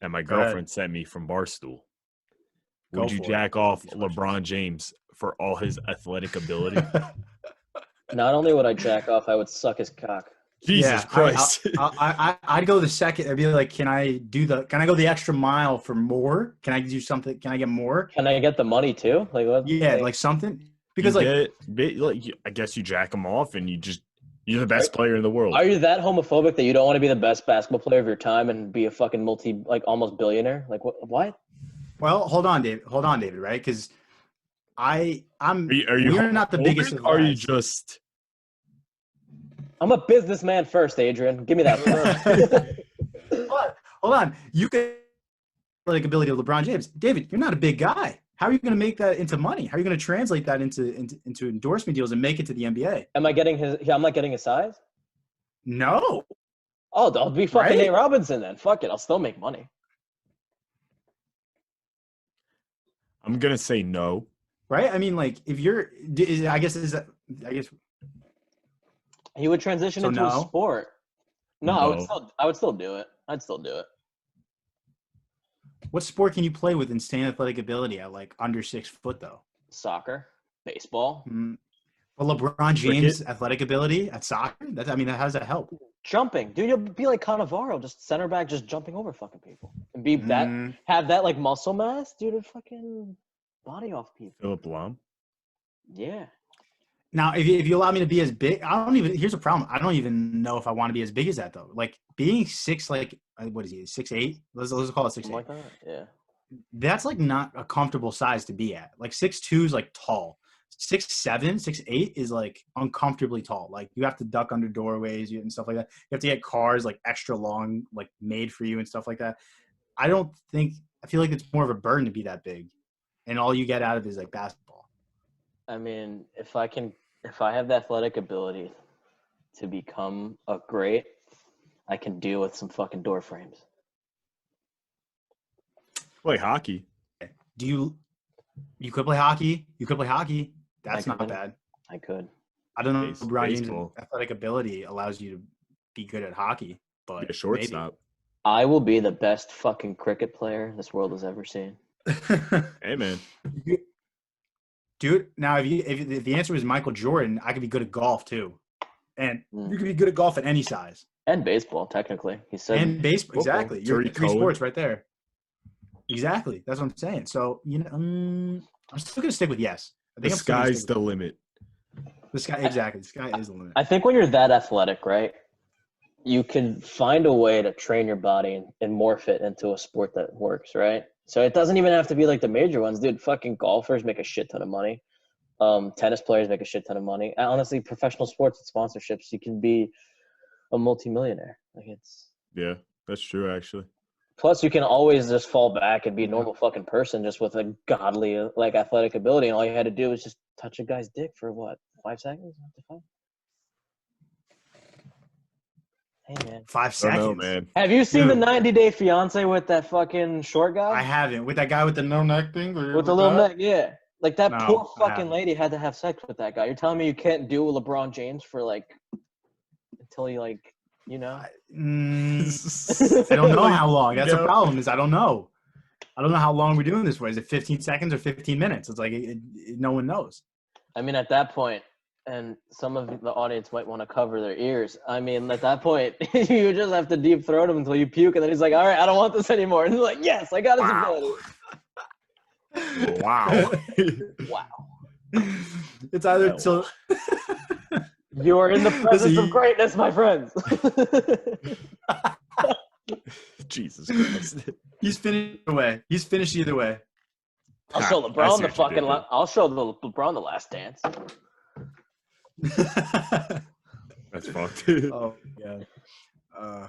And my girlfriend sent me from Barstool. Would you jack off LeBron James for all his athletic ability? Not only would I jack off, I would suck his cock. Jesus Christ. I'd go the second. I'd be like, can I go the extra mile for more? Can I do something? Can I get more? Can I get the money too? Like what? Yeah, like something. Because I guess you jack him off and you're the best player in the world. Are you that homophobic that you don't want to be the best basketball player of your time and be a fucking almost billionaire? Like what? Well, hold on, David, right? Because we're not the biggest of are you just I'm a businessman first, Adrian. Give me that first. Hold on. You can like ability of LeBron James. David, you're not a big guy. How are you going to make that into money? How are you going to translate that into endorsement deals and make it to the NBA? I'm not getting his size? No. Oh, I'll be fucking Nate Robinson then. Fuck it. I'll still make money. I'm going to say no. Right? I mean, like, if you're – I guess he would transition into a sport. No, I would still do it. I'd still do it. What sport can you play with insane athletic ability at like under 6 foot though? Soccer, baseball. Well, LeBron James' athletic ability at soccer. How does that help? Jumping, dude. You'll be like Cannavaro, just center back, just jumping over fucking people, and be that have that like muscle mass, dude. And fucking body off people. Philip Lahm. Yeah. Now, if you allow me to be as big, here's a problem. I don't even know if I want to be as big as that though. Like being 6, like what is he, 6'8"? Let's call it 6'8". Like that, yeah. That's like not a comfortable size to be at. Like 6'2" is like tall. 6'7", 6'8" is like uncomfortably tall. Like you have to duck under doorways and stuff like that. You have to get cars like extra long, like made for you and stuff like that. I feel like it's more of a burden to be that big, and all you get out of it is like basketball. I mean, if I have the athletic ability to become a great, I can deal with some fucking door frames. Play hockey. You could play hockey. You could play hockey. That's not bad. I could. I don't know if LeBron James' athletic ability allows you to be good at hockey, but be a shortstop. I will be the best fucking cricket player this world has ever seen. Hey, man. Dude, now if the answer was Michael Jordan, I could be good at golf too. And you could be good at golf at any size. And baseball, technically. He said. And baseball, exactly. You're three sports right there. Exactly. That's what I'm saying. So, I'm still going to stick with yes. The sky's the limit. Exactly. The sky is the limit. I think when you're that athletic, right, you can find a way to train your body and morph it into a sport that works, right? So it doesn't even have to be like the major ones. Dude, fucking golfers make a shit ton of money. Tennis players make a shit ton of money. Honestly, professional sports and sponsorships, you can be a multimillionaire. Yeah, that's true, actually. Plus, you can always just fall back and be a normal fucking person just with a godly, like, athletic ability. And all you had to do was just touch a guy's dick for, 5 seconds? Hey, man. 5 seconds? Oh, no, man. Have you seen the 90 Day Fiance with that fucking short guy? I haven't. With that guy with the no neck thing? With the little neck, yeah. Like, that poor fucking lady had to have sex with that guy. You're telling me you can't do LeBron James for, until he, You know. I don't know how long. That's the problem. Is I don't know. I don't know how long we're doing this for. Is it 15 seconds or 15 minutes? It's like no one knows. I mean, at that point, and some of the audience might want to cover their ears. I mean, at that point, you just have to deep throat him until you puke, and then he's like, "All right, I don't want this anymore." And he's like, "Yes, I got his ability." Wow. Wow. It's either so. You are in the presence of greatness, my friends. Jesus Christ. He's finished either way. I'll show LeBron the fucking. I'll show LeBron the Last Dance. That's fucked. Oh yeah. All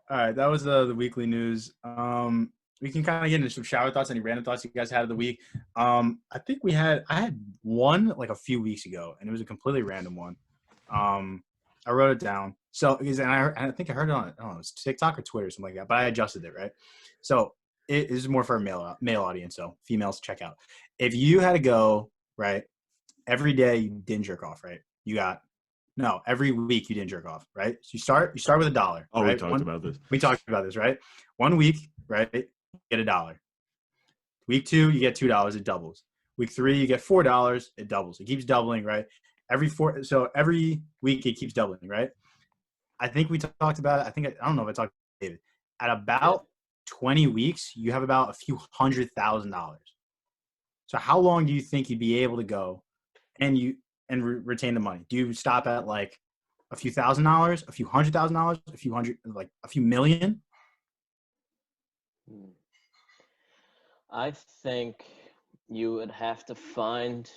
right, that was the weekly news. We can kind of get into some shower thoughts. Any random thoughts you guys had of the week? I think I had one like a few weeks ago, and it was a completely random one. I wrote it down. So, I think I heard it on, I don't know, it's TikTok or Twitter or something like that, but I adjusted it, right? So it is more for a male audience, so females check out. If you had to go, right, every day you didn't jerk off, right? Every week you didn't jerk off, right? So you start with $1. Oh, right? We talked about this, right? 1 week, right, you get $1. Week 2, you get $2, it doubles. Week 3, you get $4, it doubles. It keeps doubling, right? Every week it keeps doubling, right? I think we talked about it. I don't know if I talked to David. At about 20 weeks, you have about a few $100,000. So how long do you think you'd be able to go and retain the money? Do you stop at like a few $1,000, a few $100,000, a few million? I think you would have to find.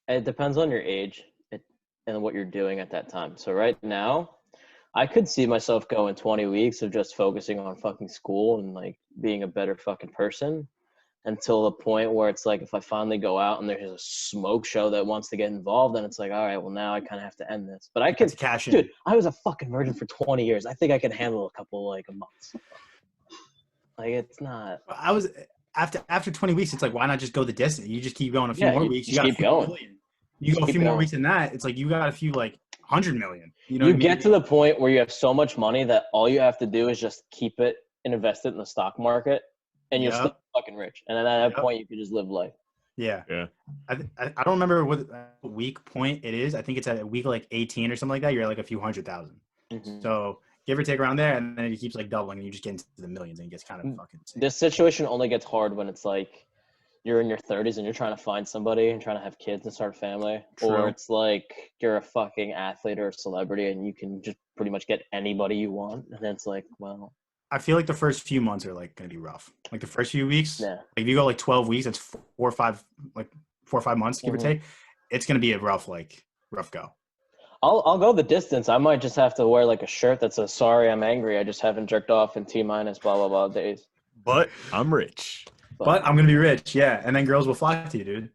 It depends on your age and what you're doing at that time. So right now, I could see myself going 20 weeks of just focusing on fucking school and like being a better fucking person until the point where it's like, if I finally go out and there's a smoke show that wants to get involved, then it's like, all right, well now I kind of have to end this. But I could cash in. Dude, I was a fucking virgin for 20 years. I think I can handle a couple like a month. Like it's not. I was after 20 weeks. It's like, why not just go the distance? You just keep going a few more weeks. You got keep going. Million. You go a few more weeks than that. It's like you got a few like 100 million. You know, you get to the point where you have so much money that all you have to do is just keep it and invest it in the stock market, and you're still fucking rich. And then at that point, you can just live life. Yeah. I don't remember what week point it is. I think it's at a week like 18 or something like that. You're at like a few 100,000. Mm-hmm. So give or take around there, and then it keeps like doubling, and you just get into the millions, and it gets kind of fucking insane. This situation only gets hard when it's like you're in your 30s and you're trying to find somebody and trying to have kids and start a family. True. Or it's like you're a fucking athlete or a celebrity and you can just pretty much get anybody you want. And then it's like, well. I feel like the first few months are like going to be rough. Like the first few weeks, like if you go like 12 weeks, that's 4 or 5 months, give or take. It's going to be a rough go. I'll go the distance. I might just have to wear like a shirt that says, sorry, I'm angry. I just haven't jerked off in T- blah, blah, blah days. But I'm rich. But I'm going to be rich, yeah. And then girls will flock to you, dude.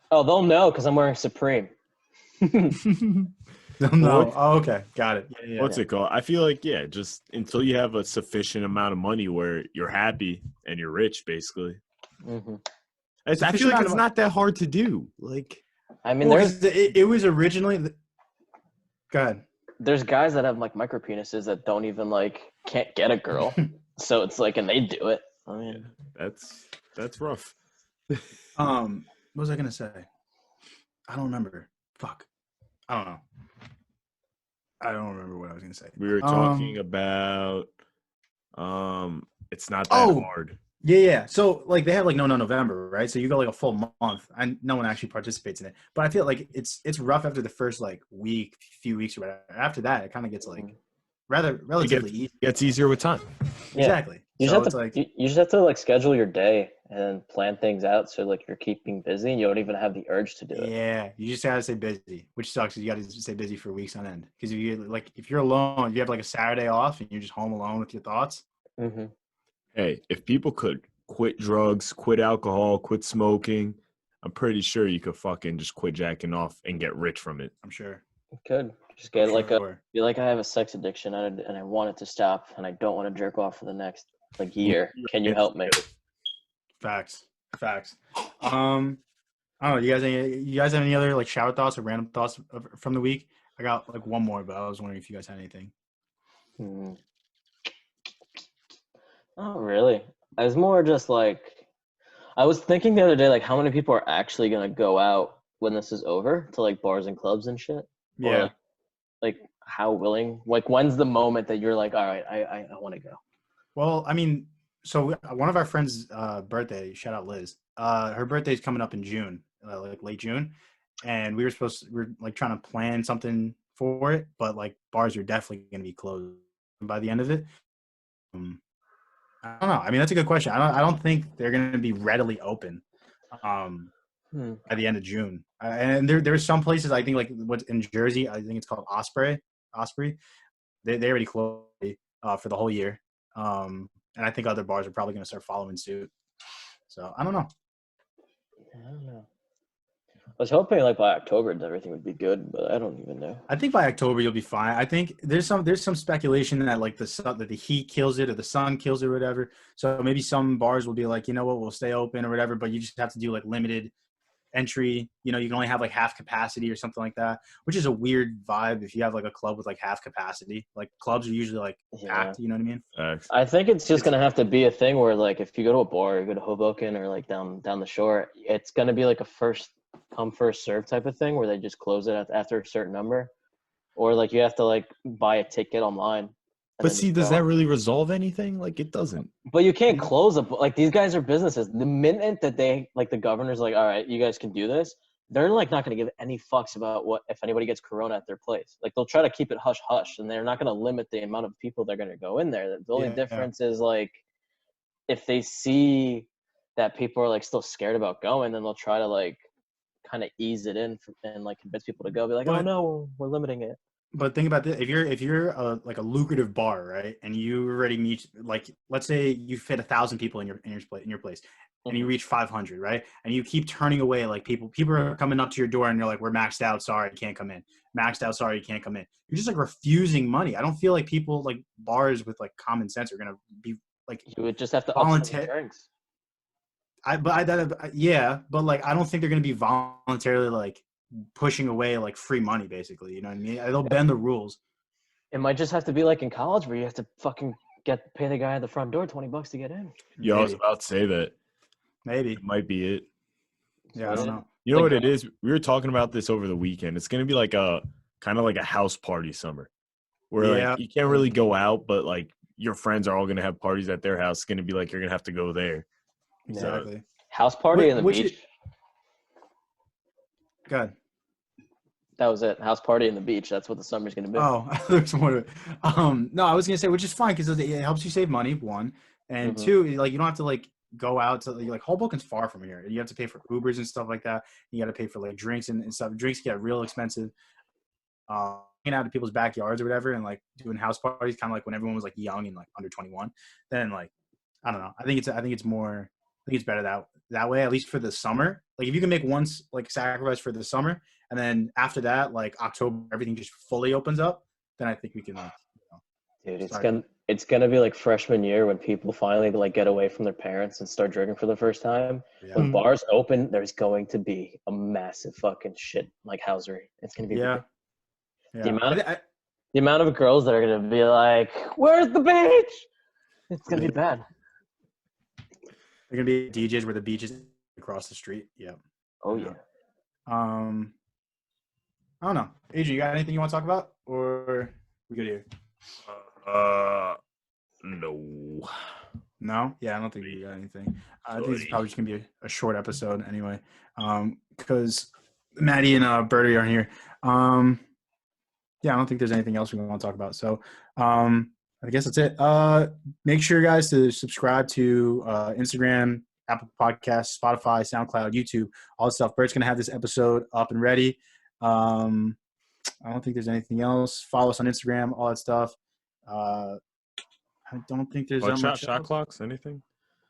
Oh, they'll know because I'm wearing Supreme. They'll know. Oh, okay. Got it. Yeah, What's it called? I feel like, just until you have a sufficient amount of money where you're happy and you're rich, basically. Mm-hmm. I feel like it's not that hard to do. Like, I mean, it was originally Go ahead. There's guys that have like micro penises that don't even can't get a girl. So it's like, and they do it. I mean, that's rough. What was I gonna say? I don't remember. Fuck. I don't know. I don't remember what I was gonna say. We were talking about it's not that hard. Yeah. So they have No November, right? So you go a full month and no one actually participates in it. But I feel like it's rough after the first week, few weeks or whatever. After that, it kind of gets relatively easy. Gets easier with time. Yeah. Exactly. You just have to schedule your day and plan things out so you're keeping busy and you don't even have the urge to do it. Yeah, you just gotta stay busy, which sucks. You gotta stay busy for weeks on end because if you're alone, you have a Saturday off and you're just home alone with your thoughts. Mm-hmm. Hey, if people could quit drugs, quit alcohol, quit smoking, I'm pretty sure you could fucking just quit jacking off and get rich from it. I'm sure. You could. Just get be like, I have a sex addiction and I want it to stop and I don't want to jerk off for the next year. Can you help me? Facts. I don't know. You guys have any other shower thoughts or random thoughts from the week? I got one more, but I was wondering if you guys had anything. Not really. I was more just like, I was thinking the other day, like, how many people are actually gonna go out when this is over to like bars and clubs and shit, or Yeah. like how willing? Like, when's the moment that you're like, all right, I want to go? Well, I mean, so one of our friends' birthday, shout out Liz. Her birthday's coming up in June, like late June, and we were like trying to plan something for it, but like bars are definitely going to be closed by the end of it. Um, I don't know. I mean, that's a good question. I don't think they're going to be readily open by the end of June. And there's some places I think like what's in Jersey. I think it's called Osprey. They already closed for the whole year. And I think other bars are probably going to start following suit. So I don't know. I don't know. I was hoping like by October everything would be good, but I don't even know. I think by October you'll be fine. I think there's some speculation that like that the heat kills it or the sun kills it or whatever. So maybe some bars will be like, you know what, we'll stay open or whatever, but you just have to do like limited entry. You know, you can only have like half capacity or something like that, which is a weird vibe if you have like a club with like half capacity. Like clubs are usually like packed. You know what I mean? I think it's just gonna have to be a thing where like if you go to a bar, you go to Hoboken or like down the shore, it's gonna be like a first come first serve type of thing where they just close it after a certain number, or like you have to like buy a ticket online. But see, does that really resolve anything? Like it doesn't. But you can't close like these guys are businesses. The minute that they like the governor's like, all right, you guys can do this, they're like not going to give any fucks about what if anybody gets corona at their place. Like they'll try to keep it hush hush, and they're not going to limit the amount of people they're going to go in there. The only difference is like if they see that people are like still scared about going, then they'll try to like kind of ease it in and like convince people to go. Be like, oh no, we're limiting it. But think about this: if you're like a lucrative bar, right, and you already meet like let's say you fit 1,000 people in your place, and you reach 500, right, and you keep turning away like people are coming up to your door and you're like, we're maxed out, sorry, you can't come in. Maxed out, sorry, you can't come in. You're just like refusing money. I don't feel like people like bars with like common sense are gonna be like you would just have to up some drinks. But like I don't think they're gonna be voluntarily like pushing away like free money basically, you know what I mean? They'll bend the rules. It might just have to be like in college where you have to fucking pay the guy at the front door $20 to get in. Yeah, I was about to say that. Maybe. It might be it. Yeah, I don't know. You know what it is? We were talking about this over the weekend. It's gonna be like a kind of like a house party summer. Where like you can't really go out, but like your friends are all gonna have parties at their house. It's gonna be like you're gonna have to go there. Exactly. So, house party in the beach. Go ahead. That was it. House party in the beach. That's what the summer's going to be. Oh, there's more to it. No, I was going to say, which is fine because it helps you save money, one. And two, like you don't have to like go out to like Hoboken's far from here. You have to pay for Ubers and stuff like that. You got to pay for like drinks and stuff. Drinks get real expensive. Hanging out at people's backyards or whatever and like doing house parties kind of like when everyone was like young and like under 21. Then like, I don't know. I think it's better that way, at least for the summer. Like if you can make one like sacrifice for the summer and then after that, like October, everything just fully opens up, then I think we can like, dude, it's gonna be like freshman year when people finally like get away from their parents and start drinking for the first time. Yeah. When bars open, there's going to be a massive fucking shit like housery. It's gonna be the amount of girls that are gonna be like, "Where's the beach?" It's gonna be bad. They're gonna be DJs where the beach is across the street. Yeah. Oh yeah. I don't know. Adrian, you got anything you want to talk about, or we good here? No. No? Yeah, I don't think we got anything. I think it's probably just gonna be a short episode anyway, because Maddie and Bertie aren't here. Yeah, I don't think there's anything else we want to talk about. So, I guess that's it. Make sure, guys, to subscribe to Instagram, Apple Podcasts, Spotify, SoundCloud, YouTube, all that stuff. Bert's going to have this episode up and ready. I don't think there's anything else. Follow us on Instagram, all that stuff. I don't think there's shot clocks, anything?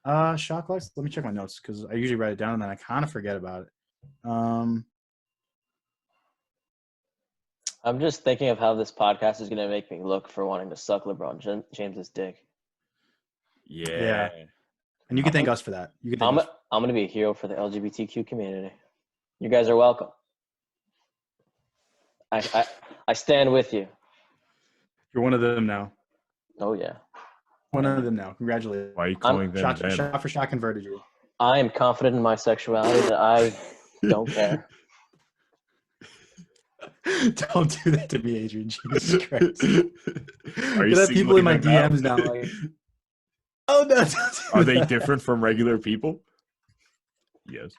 Shot clocks? Let me check my notes because I usually write it down and then I kind of forget about it. I'm just thinking of how this podcast is going to make me look for wanting to suck LeBron James's dick. Yeah. And you can thank us for that. I'm going to be a hero for the LGBTQ community. You guys are welcome. I stand with you. You're one of them now. Oh yeah. One of them now. Congratulations. Why are you calling them them? Shot for shot converted you. I am confident in my sexuality that I don't care. Don't do that to me, Adrian. Jesus Christ. Are you Get people in my singling them DMs now. out? Like, oh no! Are they different from regular people? Yes.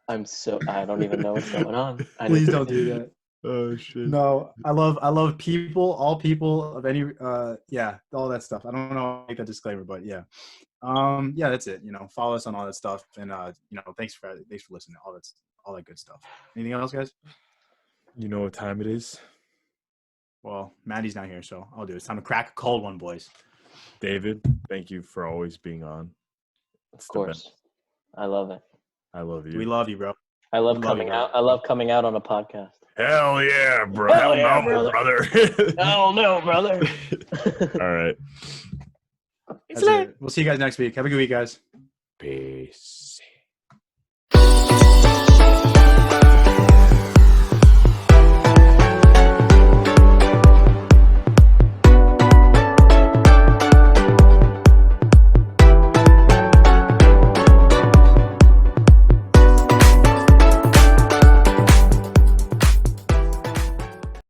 I don't even know what's going on. Please don't do that. Oh shit. No, I love people, all people of any, yeah, all that stuff. I don't know how to make that disclaimer, but yeah. Yeah, that's it. Follow us on all that stuff. And, thanks for listening. All that good stuff. Anything else, guys? You know what time it is? Well, Maddie's not here, so I'll do it. It's time to crack a cold one, boys. David, thank you for always being on. Of course. I love it. I love you. We love you, bro. I love coming out. I love coming out on a podcast. Hell yeah, bro. Hell yeah, no, brother. Hell no, brother. All right. That's it. We'll see you guys next week. Have a good week, guys. Peace.